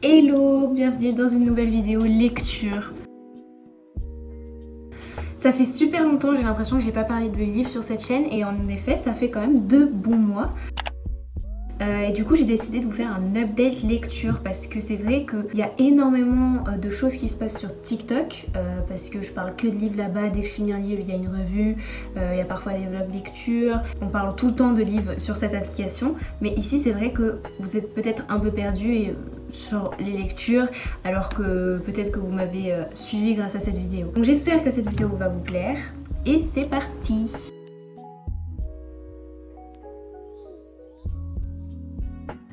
Hello, bienvenue dans une nouvelle vidéo lecture. Ça fait super longtemps, j'ai l'impression que j'ai pas parlé de livres sur cette chaîne et en effet ça fait quand même 2 bons mois. Et du coup j'ai décidé de vous faire un update lecture parce que c'est vrai qu'il y a énormément de choses qui se passent sur TikTok parce que je parle que de livres là-bas. Dès que je finis un livre il y a une revue, il y a parfois des vlogs lecture, on parle tout le temps de livres sur cette application, mais ici c'est vrai que vous êtes peut-être un peu perdu sur les lectures alors que peut-être que vous m'avez suivi grâce à cette vidéo. Donc j'espère que cette vidéo va vous plaire et c'est parti.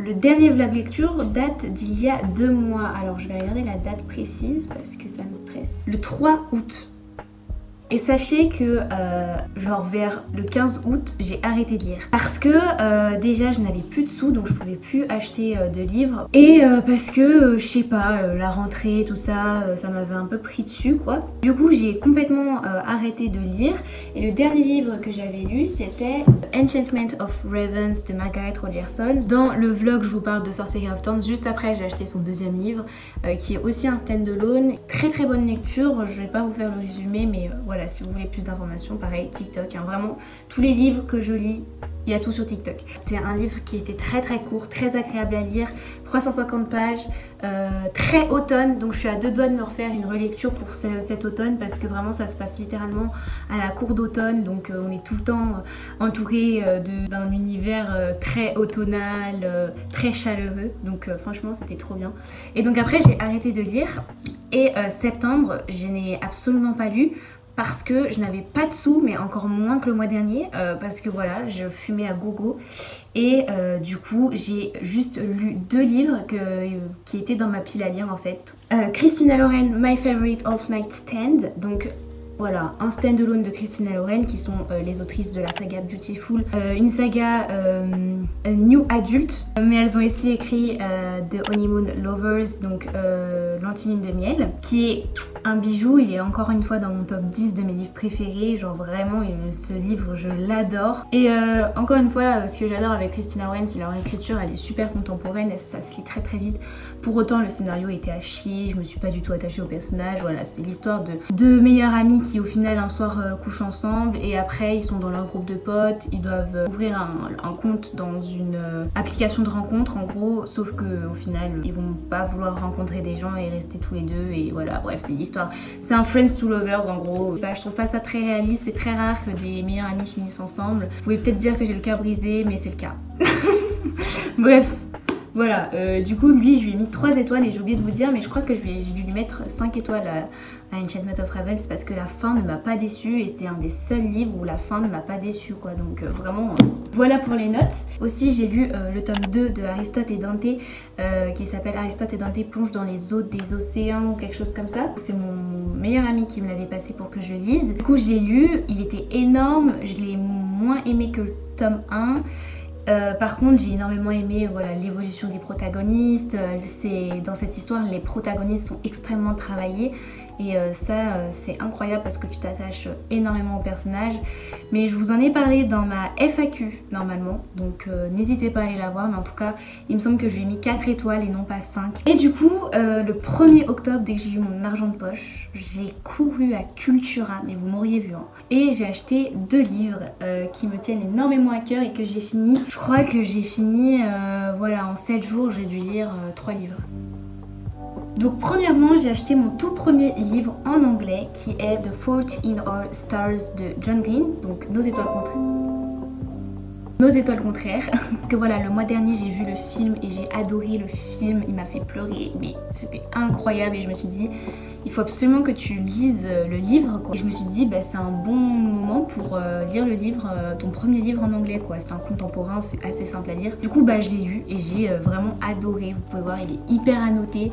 Le dernier vlog lecture date d'il y a 2 mois. Alors je vais regarder la date précise parce que ça me stresse. Le 3 août. Et sachez que genre vers le 15 août j'ai arrêté de lire parce que déjà je n'avais plus de sous donc je pouvais plus acheter de livres et parce que je sais pas la rentrée tout ça ça m'avait un peu pris dessus quoi. Du coup j'ai complètement arrêté de lire et le dernier livre que j'avais lu c'était Enchantment of Ravens de Margaret Rogerson. Dans le vlog je vous parle de Sorcery of Thorns, juste après j'ai acheté son deuxième livre qui est aussi un stand-alone. Très très bonne lecture, je vais pas vous faire le résumé mais voilà. Si vous voulez plus d'informations, pareil, TikTok, hein, vraiment tous les livres que je lis, il y a tout sur TikTok. C'était un livre qui était très très court, très agréable à lire, 350 pages, très automne, donc je suis à 2 doigts de me refaire une relecture pour cet automne parce que vraiment ça se passe littéralement à la cour d'automne, donc on est tout le temps entouré d'un univers très automnal, très chaleureux, donc franchement c'était trop bien. Et donc après j'ai arrêté de lire et septembre je n'ai absolument pas lu. Parce que je n'avais pas de sous, mais encore moins que le mois dernier, parce que voilà, je fumais à gogo. Et du coup, j'ai juste lu 2 livres qui étaient dans ma pile à lire en fait. Christina Lauren, My Favorite Off-Night Stand, donc voilà, un stand-alone de Christina Lauren qui sont les autrices de la saga Beautiful, une saga New Adult, mais elles ont aussi écrit The Honeymoon Lovers, donc l'Antilune de miel, qui est un bijou. Il est encore une fois dans mon top 10 de mes livres préférés, genre vraiment ce livre je l'adore. Et encore une fois, ce que j'adore avec Christina Lauren, c'est leur écriture, elle est super contemporaine, ça se lit très très vite. Pour autant le scénario était à chier, je me suis pas du tout attachée au personnage, voilà, c'est l'histoire de 2 meilleures amies qui au final un soir couchent ensemble et après ils sont dans leur groupe de potes, ils doivent ouvrir un compte dans une application de rencontre en gros, sauf que au final ils vont pas vouloir rencontrer des gens et rester tous les deux et voilà, bref c'est l'histoire, c'est un Friends to Lovers en gros. Bah, je trouve pas ça très réaliste, c'est très rare que des meilleurs amis finissent ensemble. Vous pouvez peut-être dire que j'ai le cœur brisé mais c'est le cas. Bref. Voilà, du coup lui je lui ai mis 3 étoiles et j'ai oublié de vous dire mais je crois que j'ai dû lui mettre 5 étoiles à Enchantment of Ravens parce que la fin ne m'a pas déçue et c'est un des seuls livres où la fin ne m'a pas déçue quoi, donc vraiment voilà pour les notes. Aussi j'ai lu le tome 2 de Aristote et Dante qui s'appelle Aristote et Dante plongent dans les eaux des océans ou quelque chose comme ça. C'est mon meilleur ami qui me l'avait passé pour que je lise. Du coup je l'ai lu, il était énorme, je l'ai moins aimé que le tome 1. Par contre j'ai énormément aimé voilà, l'évolution des protagonistes, dans cette histoire les protagonistes sont extrêmement travaillés et ça c'est incroyable parce que tu t'attaches énormément au personnage, mais je vous en ai parlé dans ma FAQ normalement, donc n'hésitez pas à aller la voir, mais en tout cas il me semble que je lui ai mis 4 étoiles et non pas 5. Et du coup le 1er octobre, dès que j'ai eu mon argent de poche, j'ai couru à Cultura, mais vous m'auriez vu hein, et j'ai acheté 2 livres qui me tiennent énormément à cœur et que j'ai fini. Je crois que j'ai fini voilà, en 7 jours j'ai dû lire 3 livres. Donc premièrement j'ai acheté mon tout premier livre en anglais qui est The Fault in Our Stars de John Green, donc Nos étoiles contraires. Parce que voilà, le mois dernier j'ai vu le film et j'ai adoré le film, il m'a fait pleurer mais c'était incroyable et je me suis dit il faut absolument que tu lises le livre quoi. Et je me suis dit bah, c'est un bon moment pour lire le livre, ton premier livre en anglais quoi, c'est un contemporain, c'est assez simple à lire. Du coup bah je l'ai lu et j'ai vraiment adoré, vous pouvez voir il est hyper annoté.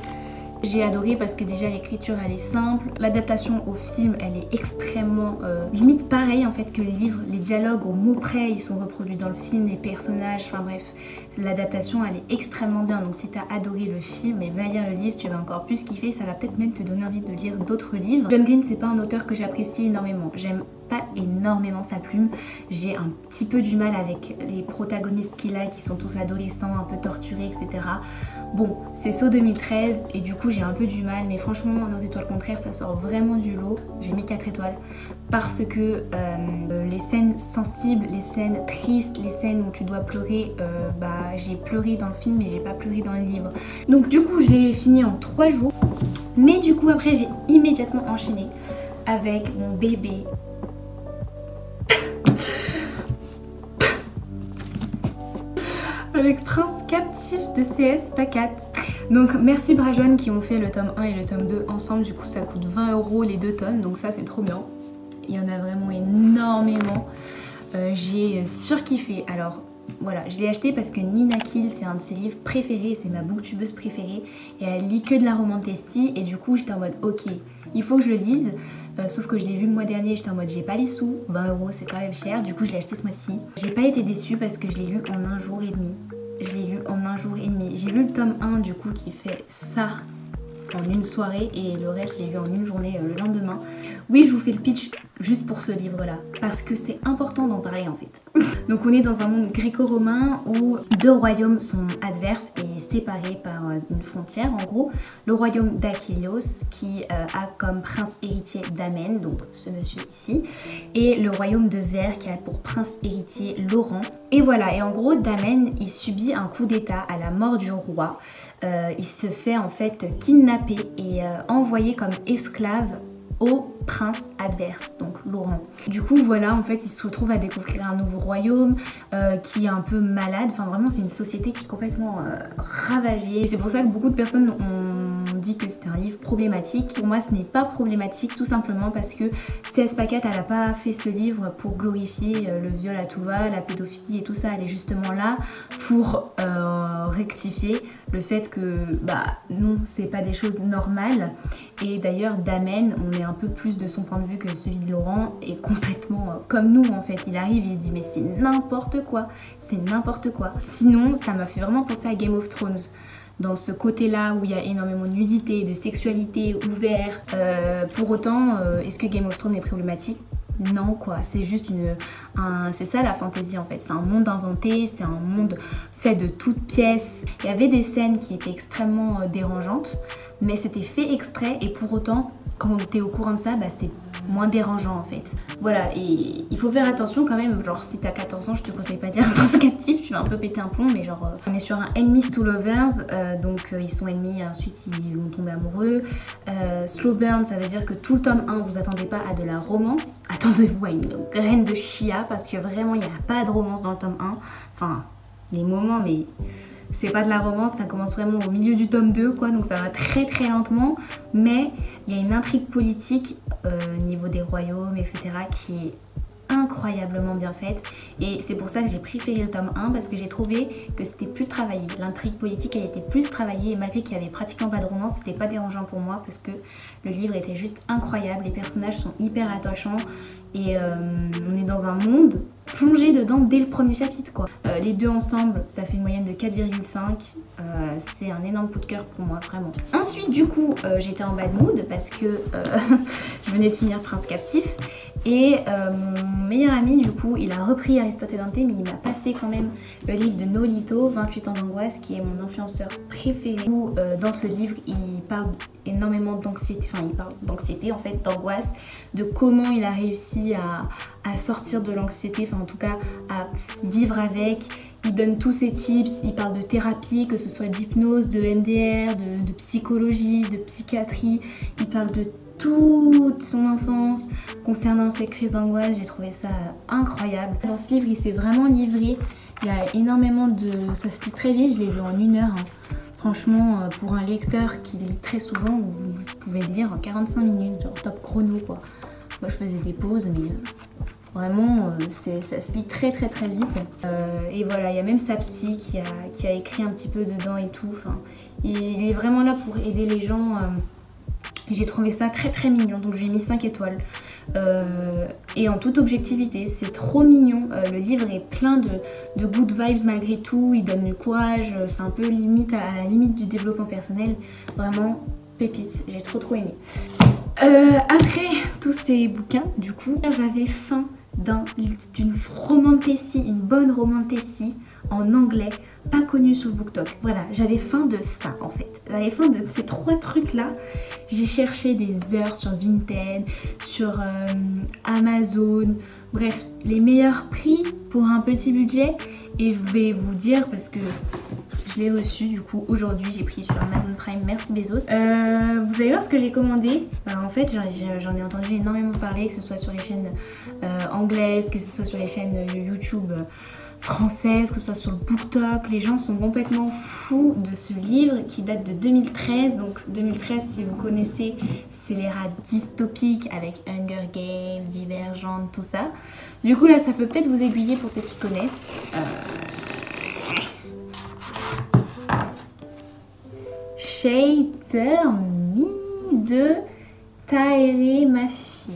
J'ai adoré parce que déjà l'écriture elle est simple, l'adaptation au film elle est extrêmement limite pareil en fait que les livres, les dialogues au mot près ils sont reproduits dans le film, les personnages, enfin bref, l'adaptation elle est extrêmement bien, donc si t'as adoré le film et va lire le livre tu vas encore plus kiffer, ça va peut-être même te donner envie de lire d'autres livres. John Green c'est pas un auteur que j'apprécie énormément, j'aime pas énormément sa plume. J'ai un petit peu du mal avec les protagonistes qu'il a qui sont tous adolescents, un peu torturés, etc. Bon, c'est Saw 2013 et du coup j'ai un peu du mal, mais franchement Nos étoiles contraires ça sort vraiment du lot. J'ai mis 4 étoiles parce que les scènes sensibles, les scènes tristes, les scènes où tu dois pleurer, j'ai pleuré dans le film mais j'ai pas pleuré dans le livre. Donc du coup je l'ai fini en 3 jours, mais du coup après j'ai immédiatement enchaîné avec mon bébé. Avec Prince Captif de CS Pacat. Donc merci Brajoine qui ont fait le tome 1 et le tome 2 ensemble, du coup ça coûte 20 € les 2 tomes, donc ça c'est trop bien. Il y en a vraiment énormément. J'ai surkiffé. Alors voilà, je l'ai acheté parce que Nina Kill c'est un de ses livres préférés, c'est ma booktubeuse préférée et elle lit que de la romantasy et du coup j'étais en mode ok, il faut que je le lise. Sauf que je l'ai lu le mois dernier, j'étais en mode j'ai pas les sous, 20 € c'est quand même cher, du coup je l'ai acheté ce mois-ci. J'ai pas été déçue parce que je l'ai lu en 1 jour et demi. Je l'ai lu en 1 jour et demi. J'ai lu le tome 1 du coup qui fait ça en une soirée et le reste je l'ai lu en une journée le lendemain. Oui, je vous fais le pitch juste pour ce livre là parce que c'est important d'en parler en fait. Donc on est dans un monde gréco-romain où 2 royaumes sont adverses et séparés par une frontière. En gros, le royaume d'Achilleos qui a comme prince héritier Damène, donc ce monsieur ici, et le royaume de Ver qui a pour prince héritier Laurent. Et voilà, et en gros Damène il subit un coup d'état à la mort du roi. Il se fait en fait kidnapper et envoyer comme esclave au prince adverse, donc Laurent. Du coup voilà, en fait il se retrouve à découvrir un nouveau royaume qui est un peu malade, enfin vraiment c'est une société qui est complètement ravagée. Et c'est pour ça que beaucoup de personnes ont dit que c'était un livre problématique. Pour moi ce n'est pas problématique, tout simplement parce que CS Pacat elle a pas fait ce livre pour glorifier le viol à tout va, la pédophilie et tout ça, elle est justement là pour rectifier le fait que non, c'est pas des choses normales. Et d'ailleurs Damène, on est un peu plus de son point de vue que celui de Laurent, est complètement comme nous en fait. Il arrive, il se dit mais c'est n'importe quoi, c'est n'importe quoi. Sinon ça m'a fait vraiment penser à Game of Thrones, dans ce côté là où il y a énormément de nudité, de sexualité ouvert. Pour autant, est-ce que Game of Thrones est problématique? Non quoi, c'est juste c'est ça la fantaisie en fait, c'est un monde inventé, c'est un monde fait de toutes pièces. Il y avait des scènes qui étaient extrêmement dérangeantes, mais c'était fait exprès et pour autant quand t'es au courant de ça, c'est moins dérangeant en fait. Voilà, et il faut faire attention quand même, genre si t'as 14 ans je te conseille pas de lire Prince Captif, tu vas un peu péter un plomb, mais genre on est sur un enemies to lovers, donc ils sont ennemis, ensuite ils vont tomber amoureux. Slow burn, ça veut dire que tout le tome 1 vous attendez pas à de la romance, attendez-vous à une graine de chia parce que vraiment il n'y a pas de romance dans le tome 1, enfin les moments mais c'est pas de la romance, ça commence vraiment au milieu du tome 2 quoi, donc ça va très très lentement, mais il y a une intrigue politique au niveau des royaumes etc qui est incroyablement bien faite et c'est pour ça que j'ai préféré le tome 1 parce que j'ai trouvé que c'était plus travaillé, l'intrigue politique elle était plus travaillée et malgré qu'il y avait pratiquement pas de romance, c'était pas dérangeant pour moi parce que le livre était juste incroyable, les personnages sont hyper attachants et on est dans un monde plongé dedans dès le premier chapitre quoi. Les deux ensemble ça fait une moyenne de 4,5, c'est un énorme coup de cœur pour moi vraiment. Ensuite du coup j'étais en bad mood parce que je venais de finir Prince Captif et mon meilleur ami du coup il a repris Aristote et Dante mais il m'a passé quand même le livre de Nolito, 28 ans d'angoisse, qui est mon influenceur préféré où dans ce livre il parle énormément d'anxiété, enfin il parle d'anxiété en fait, d'angoisse, de comment il a réussi à sortir de l'anxiété, enfin en tout cas à vivre avec. Il donne tous ses tips, il parle de thérapie, que ce soit d'hypnose, de MDR, de psychologie, de psychiatrie, il parle de toute son enfance concernant ses crises d'angoisse. J'ai trouvé ça incroyable. Dans ce livre il s'est vraiment livré, il y a énormément de... ça se lit très vite, je l'ai lu en 1 heure hein. Franchement pour un lecteur qui lit très souvent vous pouvez le lire en 45 minutes, genre top chrono quoi. Moi je faisais des pauses mais vraiment ça se lit très très très vite. Et voilà, il y a même sa psy qui a écrit un petit peu dedans et tout. Enfin, il est vraiment là pour aider les gens. J'ai trouvé ça très très mignon, donc j'ai mis 5 étoiles. Et en toute objectivité, c'est trop mignon. Le livre est plein de good vibes malgré tout, il donne du courage, c'est un peu limite à la limite du développement personnel. Vraiment, pépite, j'ai trop aimé. Après tous ces bouquins, du coup, j'avais faim d'une romantessie, une bonne romantessie en anglais, pas connue sur le BookTok. Voilà, j'avais faim de ça en fait. J'avais faim de ces 3 trucs là. J'ai cherché des heures sur Vinted, sur Amazon, bref, les meilleurs prix pour un petit budget. Et je vais vous dire parce que je l'ai reçu du coup aujourd'hui, j'ai pris sur Amazon Prime, merci Bezos. Vous allez voir ce que j'ai commandé. En fait j'en ai entendu énormément parler, que ce soit sur les chaînes anglaises, que ce soit sur les chaînes YouTube françaises, que ce soit sur le BookTok. Les gens sont complètement fous de ce livre qui date de 2013. Donc 2013, si vous connaissez, c'est l'ère dystopique avec Hunger Games, Divergente, tout ça. Du coup là ça peut peut-être vous aiguiller pour ceux qui connaissent. Shatter Me de Tahereh Mafi.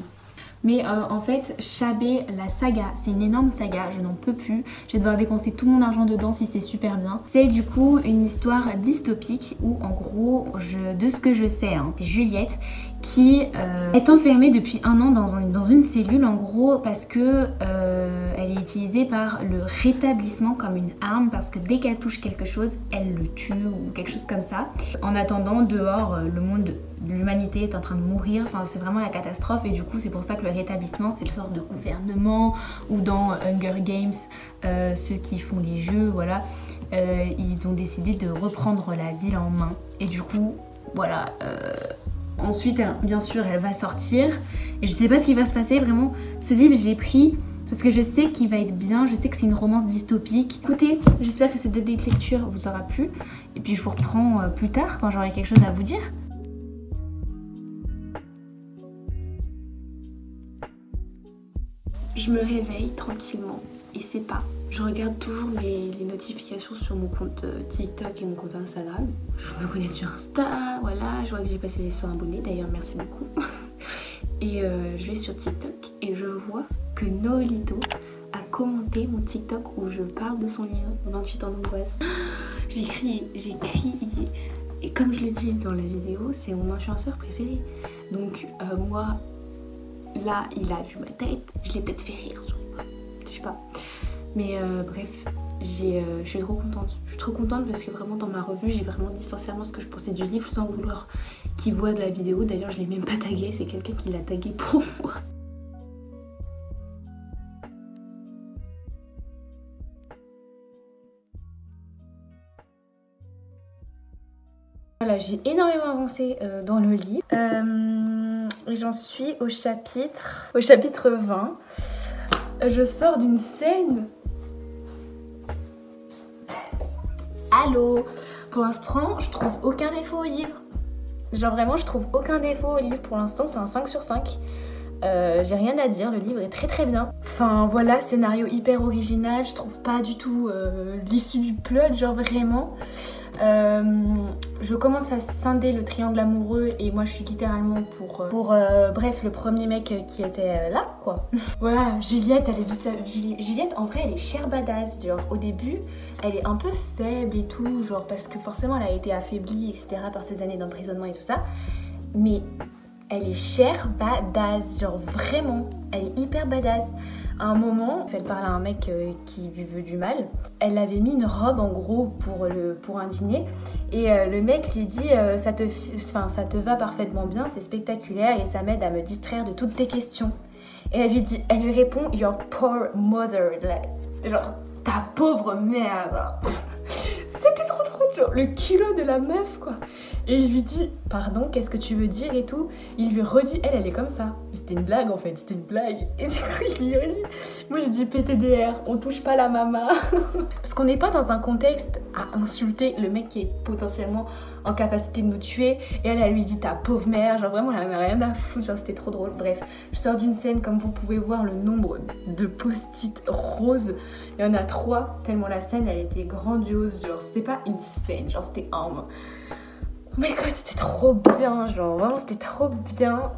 Mais en fait, Shabé, la saga, c'est une énorme saga, je n'en peux plus. Je vais devoir dépenser tout mon argent dedans si c'est super bien. C'est du coup une histoire dystopique où en gros, de ce que je sais, c'est Juliette qui est enfermée depuis 1 an dans une cellule en gros parce que elle est utilisée par le rétablissement comme une arme parce que dès qu'elle touche quelque chose, elle le tue ou quelque chose comme ça. En attendant, dehors, le monde de l'humanité est en train de mourir, enfin c'est vraiment la catastrophe et du coup c'est pour ça que le rétablissement c'est une sorte de gouvernement ou dans Hunger Games, ceux qui font les jeux, voilà, ils ont décidé de reprendre la ville en main et du coup voilà, ensuite bien sûr elle va sortir et je sais pas ce qui va se passer vraiment. Ce livre je l'ai pris parce que je sais qu'il va être bien, je sais que c'est une romance dystopique. Écoutez, j'espère que cette date de lecture vous aura plu et puis je vous reprends plus tard quand j'aurai quelque chose à vous dire. Je me réveille tranquillement et c'est pas. Je regarde toujours les notifications sur mon compte TikTok et mon compte Instagram. Je me connais sur Insta, voilà, je vois que j'ai passé les 100 abonnés, d'ailleurs merci beaucoup. Et je vais sur TikTok et je vois que Noelito a commenté mon TikTok où je parle de son livre 28 ans d'angoisse. J'ai crié. Et comme je le dis dans la vidéo, c'est mon influenceur préféré. Donc moi, là, il a vu ma tête. Je l'ai peut-être fait rire sur les bras. Je sais pas. Mais bref, je suis trop contente. Je suis trop contente parce que vraiment dans ma revue, j'ai vraiment dit sincèrement ce que je pensais du livre sans vouloir qu'il voit de la vidéo. D'ailleurs, je l'ai même pas tagué. C'est quelqu'un qui l'a tagué pour moi. Voilà, j'ai énormément avancé dans le livre. J'en suis au chapitre 20. Je sors d'une scène. Allô? Pour l'instant, je trouve aucun défaut au livre. Genre vraiment, je trouve aucun défaut au livre. Pour l'instant, c'est un 5 sur 5. J'ai rien à dire, le livre est très très bien. Enfin voilà, scénario hyper original, je trouve pas du tout l'issue du plot, genre vraiment. Je commence à scinder le triangle amoureux et moi je suis littéralement pour bref, le premier mec qui était là quoi. Voilà, Juliette, elle a vu ça. Juliette en vrai elle est chère badass, genre au début elle est un peu faible et tout, genre parce que forcément elle a été affaiblie etc par ses années d'emprisonnement et tout ça. Mais elle est chère badass, genre vraiment, elle est hyper badass. À un moment, elle parle à un mec qui lui veut du mal. Elle avait mis une robe en gros pour un dîner et le mec lui dit ça te va parfaitement bien, c'est spectaculaire et ça m'aide à me distraire de toutes tes questions. Et elle lui répond your poor mother, genre ta pauvre mère. C'était trop drôle, genre le culot de la meuf quoi. Et il lui dit pardon, qu'est-ce que tu veux dire et tout. Il lui redit, elle est comme ça. Mais c'était une blague en fait, c'était une blague. Et du coup il lui redit, moi je dis PTDR, on touche pas la mama. Parce qu'on n'est pas dans un contexte à insulter le mec qui est potentiellement en capacité de nous tuer. Et elle lui dit ta pauvre mère, genre vraiment elle en a rien à foutre, genre c'était trop drôle. Bref, je sors d'une scène, comme vous pouvez voir le nombre de post-it roses. Il y en a 3, tellement la scène elle était grandiose, genre c'était pas une scène, genre c'était un... Oh my god, c'était trop bien, genre vraiment c'était trop bien.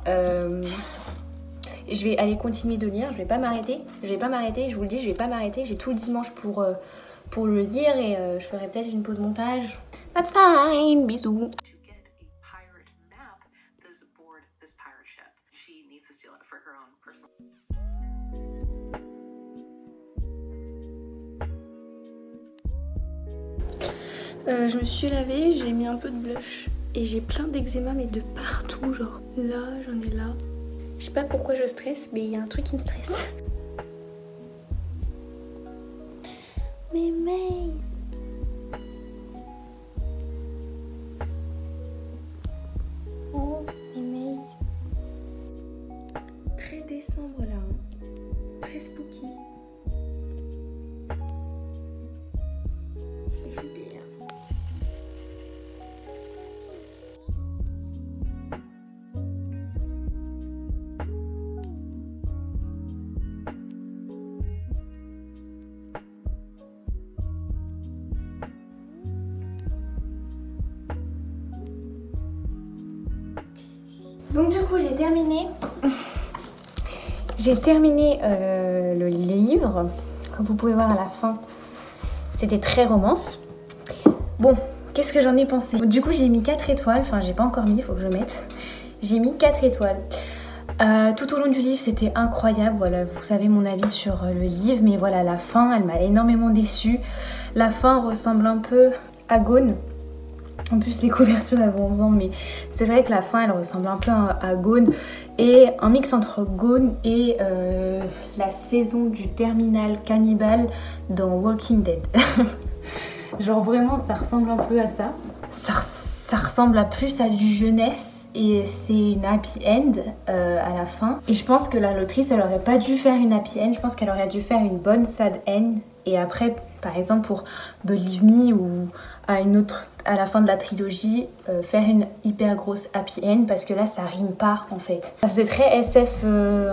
Et je vais aller continuer de lire, je vais pas m'arrêter, je vous le dis, je vais pas m'arrêter. J'ai tout le dimanche pour le lire et je ferai peut-être une pause montage. That's fine, bisous. Je me suis lavée, j'ai mis un peu de blush et j'ai plein d'eczéma mais de partout, genre là, j'en ai là. Je sais pas pourquoi je stresse, mais il y a un truc qui me stresse. Mais oh, mais très décembre là, hein. Très spooky. Ça fait flipper là. Donc du coup j'ai terminé. Les livres. Comme vous pouvez voir à la fin, c'était très romance. Bon, qu'est-ce que j'en ai pensé? Du coup j'ai mis 4 étoiles, enfin j'ai pas encore mis, il faut que je mette. J'ai mis 4 étoiles. Tout au long du livre c'était incroyable, voilà, vous savez mon avis sur le livre, mais voilà, la fin elle m'a énormément déçue. La fin ressemble un peu à Gone. En plus les couvertures elles vont ensemble, mais c'est vrai que la fin elle ressemble un peu à Gone, et un mix entre Gone et la saison du terminal cannibale dans Walking Dead. Genre vraiment ça ressemble un peu à ça. Ça ressemble à plus à du jeunesse et c'est une happy end à la fin. Et je pense que l'autrice elle aurait pas dû faire une happy end, je pense qu'elle aurait dû faire une bonne sad end. Et après par exemple pour Believe Me ou à la fin de la trilogie faire une hyper grosse happy end, parce que là ça rime pas en fait. Ça faisait très SF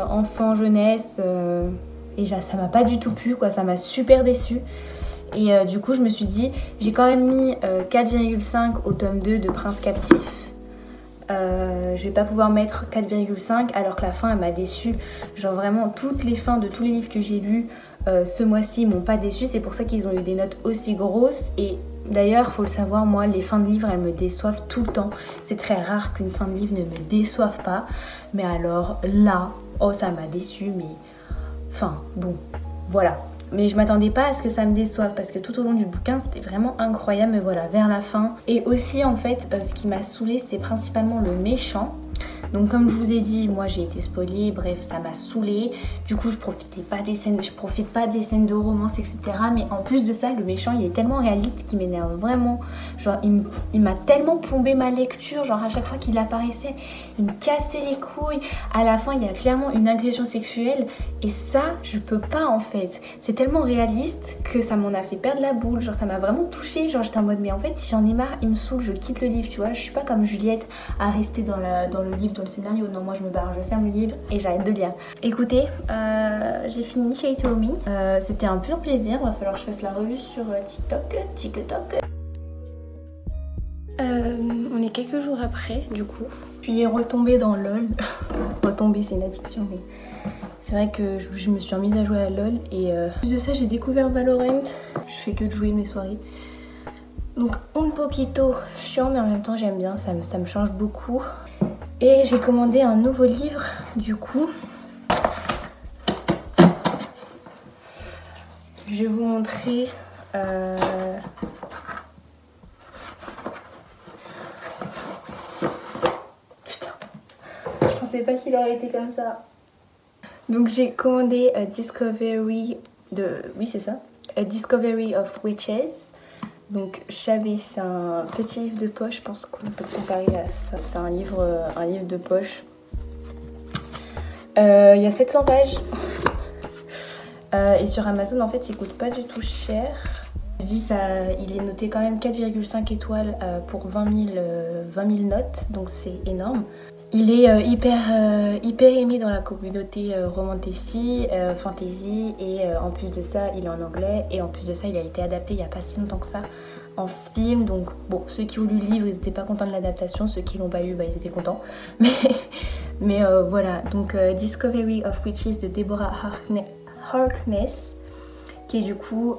enfant jeunesse et ça m'a pas du tout plu quoi, ça m'a super déçue. Et du coup je me suis dit, j'ai quand même mis 4,5 au tome 2 de Prince Captif. Je vais pas pouvoir mettre 4,5 alors que la fin elle m'a déçue. Genre vraiment toutes les fins de tous les livres que j'ai lus ce mois-ci m'ont pas déçue, c'est pour ça qu'ils ont eu des notes aussi grosses. Et d'ailleurs faut le savoir, moi les fins de livres elles me déçoivent tout le temps. C'est très rare qu'une fin de livre ne me déçoive pas, mais alors là, oh ça m'a déçue, mais enfin bon voilà. Mais je m'attendais pas à ce que ça me déçoive parce que tout au long du bouquin c'était vraiment incroyable, mais voilà, vers la fin. Et aussi en fait ce qui m'a saoulée c'est principalement le méchant. Donc comme je vous ai dit, moi j'ai été spoilée, bref ça m'a saoulée. Du coup je profite pas des scènes de romance, etc. Mais en plus de ça, le méchant il est tellement réaliste qu'il m'énerve vraiment. Genre il m'a tellement plombé ma lecture, genre à chaque fois qu'il apparaissait, il me cassait les couilles. À la fin il y a clairement une agression sexuelle et ça je peux pas en fait. C'est tellement réaliste que ça m'en a fait perdre la boule, genre ça m'a vraiment touchée. Genre j'étais en mode mais en fait j'en ai marre, il me saoule, je quitte le livre, tu vois. Je suis pas comme Juliette à rester dans le livre, dans le scénario. Non, moi je me barre, je ferme le livre et j'arrête de lire. Écoutez, j'ai fini She Told Me. C'était un pur plaisir, va falloir que je fasse la revue sur TikTok. On est quelques jours après du coup. Je suis retombée dans LOL. Retomber c'est une addiction, mais c'est vrai que je me suis remise à jouer à LOL. Et en plus de ça j'ai découvert Valorant. Je fais que de jouer mes soirées. Donc un poquito chiant, mais en même temps j'aime bien, ça me change beaucoup. Et j'ai commandé un nouveau livre du coup. Je vais vous montrer. Putain, je pensais pas qu'il aurait été comme ça. Donc j'ai commandé Discovery oui c'est ça, A Discovery of Witches. Donc Chabé, c'est un petit livre de poche, je pense qu'on peut comparer à ça. C'est un livre de poche. Il y a 700 pages. Et sur Amazon, en fait, il coûte pas du tout cher. Je dis ça, il est noté quand même 4,5 étoiles pour 20 000 notes, donc c'est énorme. Il est hyper aimé dans la communauté fantasy, et en plus de ça il est en anglais, et en plus de ça il a été adapté il n'y a pas si longtemps que ça en film. Donc bon, ceux qui ont lu le livre ils n'étaient pas contents de l'adaptation, ceux qui l'ont pas lu bah, ils étaient contents. Mais voilà, donc Discovery of Witches de Deborah Harkness, qui du coup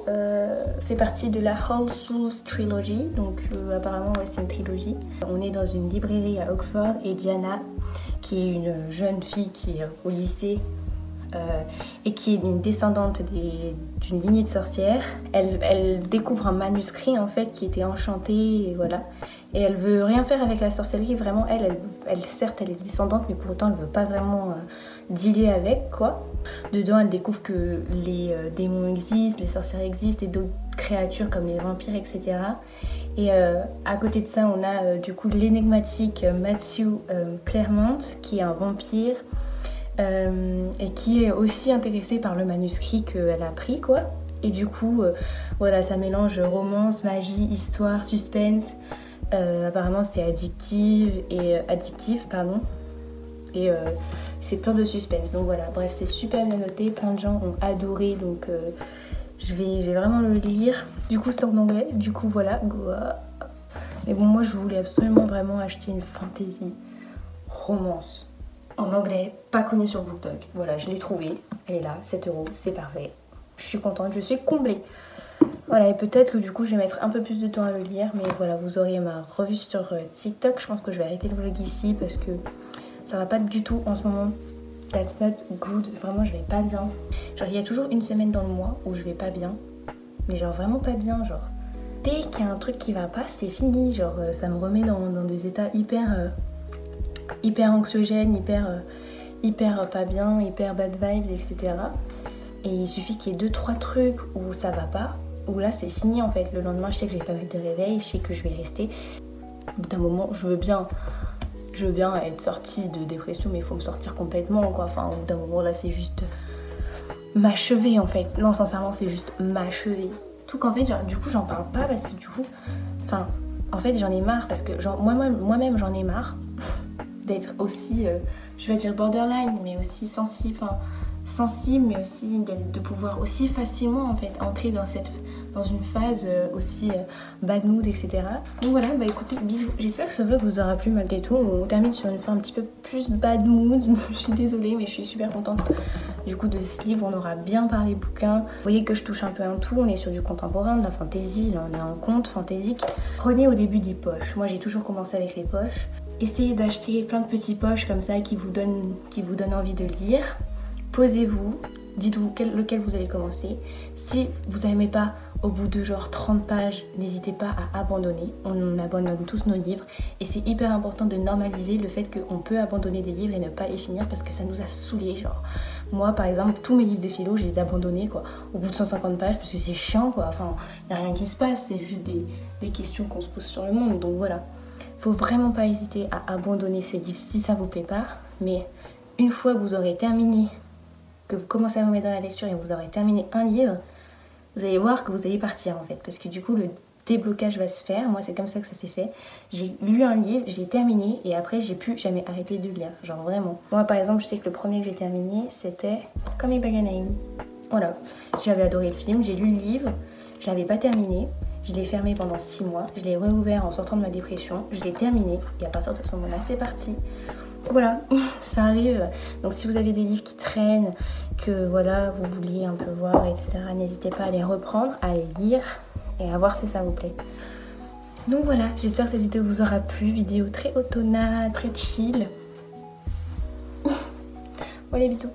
fait partie de la All Souls Trilogy. Donc apparemment ouais, c'est une trilogie. On est dans une librairie à Oxford et Diana, qui est une jeune fille qui est au lycée et qui est une descendante d'une lignée de sorcières. Elle découvre un manuscrit en fait qui était enchanté et voilà. Et elle veut rien faire avec la sorcellerie, vraiment certes elle est descendante mais pour autant elle veut pas vraiment dealer avec quoi. Dedans elle découvre que les démons existent, les sorcières existent et d'autres créatures comme les vampires etc. Et à côté de ça on a du coup l'énigmatique Matthew Claremont qui est un vampire et qui est aussi intéressée par le manuscrit qu'elle a pris quoi. Et du coup voilà, ça mélange romance, magie, histoire, suspense. Apparemment c'est addictif pardon. Et c'est plein de suspense, donc voilà, bref c'est super bien noté, plein de gens ont adoré, donc je vais vraiment le lire. Du coup c'est en anglais, du coup voilà, go up. Mais bon, moi je voulais absolument vraiment acheter une fantasy romance en anglais, pas connue sur BookTok. Voilà, je l'ai trouvée, elle est là, 7 €, c'est parfait. Je suis contente, je suis comblée. Voilà, et peut-être que du coup je vais mettre un peu plus de temps à le lire, mais voilà, vous aurez ma revue sur TikTok. Je pense que je vais arrêter le vlog ici parce que ça va pas du tout en ce moment. That's not good, vraiment je vais pas bien. Genre il y a toujours une semaine dans le mois où je vais pas bien, mais genre vraiment pas bien, genre dès qu'il y a un truc qui va pas, c'est fini, genre ça me remet dans des états hyper anxiogènes, hyper pas bien, hyper bad vibes, etc. Et il suffit qu'il y ait 2-3 trucs où ça va pas, où là c'est fini en fait. Le lendemain je sais que je vais pas mettre de réveil, je sais que je vais rester. Au bout d'un moment je veux bien être sortie de dépression, mais il faut me sortir complètement quoi. Enfin au bout d'un moment là c'est juste m'achever en fait. Non sincèrement c'est juste m'achever. Tout qu'en fait genre, du coup j'en parle pas parce que du coup, enfin en fait j'en ai marre parce que genre moi-même j'en ai marre d'être aussi, je vais dire borderline, mais aussi sensible, mais aussi de pouvoir aussi facilement en fait entrer dans une phase aussi bad mood, etc. Donc voilà, bah écoutez, bisous. J'espère que ce vlog vous aura plu malgré tout. On termine sur une fin un petit peu plus bad mood. Je suis désolée, mais je suis super contente du coup de ce livre. On aura bien parlé bouquin. Vous voyez que je touche un peu à tout. On est sur du contemporain, de la fantasy. Là, on est en conte fantaisique. Prenez au début des poches. Moi, j'ai toujours commencé avec les poches. Essayez d'acheter plein de petits poches comme ça qui vous donnent envie de lire. Posez-vous, dites-vous lequel vous allez commencer. Si vous n'aimez pas au bout de genre 30 pages, n'hésitez pas à abandonner. On abandonne tous nos livres et c'est hyper important de normaliser le fait qu'on peut abandonner des livres et ne pas les finir parce que ça nous a saoulés. Genre moi par exemple, tous mes livres de philo, je les ai abandonnés quoi, au bout de 150 pages parce que c'est chiant quoi. Enfin, il n'y a rien qui se passe, c'est juste des questions qu'on se pose sur le monde. Donc voilà, faut vraiment pas hésiter à abandonner ces livres si ça vous plaît pas. Mais une fois que vous aurez terminé, que vous commencez à vous mettre dans la lecture et vous aurez terminé un livre, vous allez voir que vous allez partir en fait, parce que du coup le déblocage va se faire. Moi c'est comme ça que ça s'est fait. J'ai lu un livre, je l'ai terminé et après j'ai plus jamais arrêté de lire, genre vraiment. Moi par exemple je sais que le premier que j'ai terminé c'était Call Me By Your Name. Voilà, j'avais adoré le film, j'ai lu le livre, je l'avais pas terminé, je l'ai fermé pendant 6 mois, je l'ai réouvert en sortant de ma dépression, je l'ai terminé et à partir de ce moment là c'est parti. Voilà, ça arrive. Donc si vous avez des livres qui traînent, que voilà, vous vouliez un peu voir, etc., n'hésitez pas à les reprendre, à les lire et à voir si ça vous plaît. Donc voilà, j'espère que cette vidéo vous aura plu. Vidéo très automnale, très chill. Bon, allez, bisous.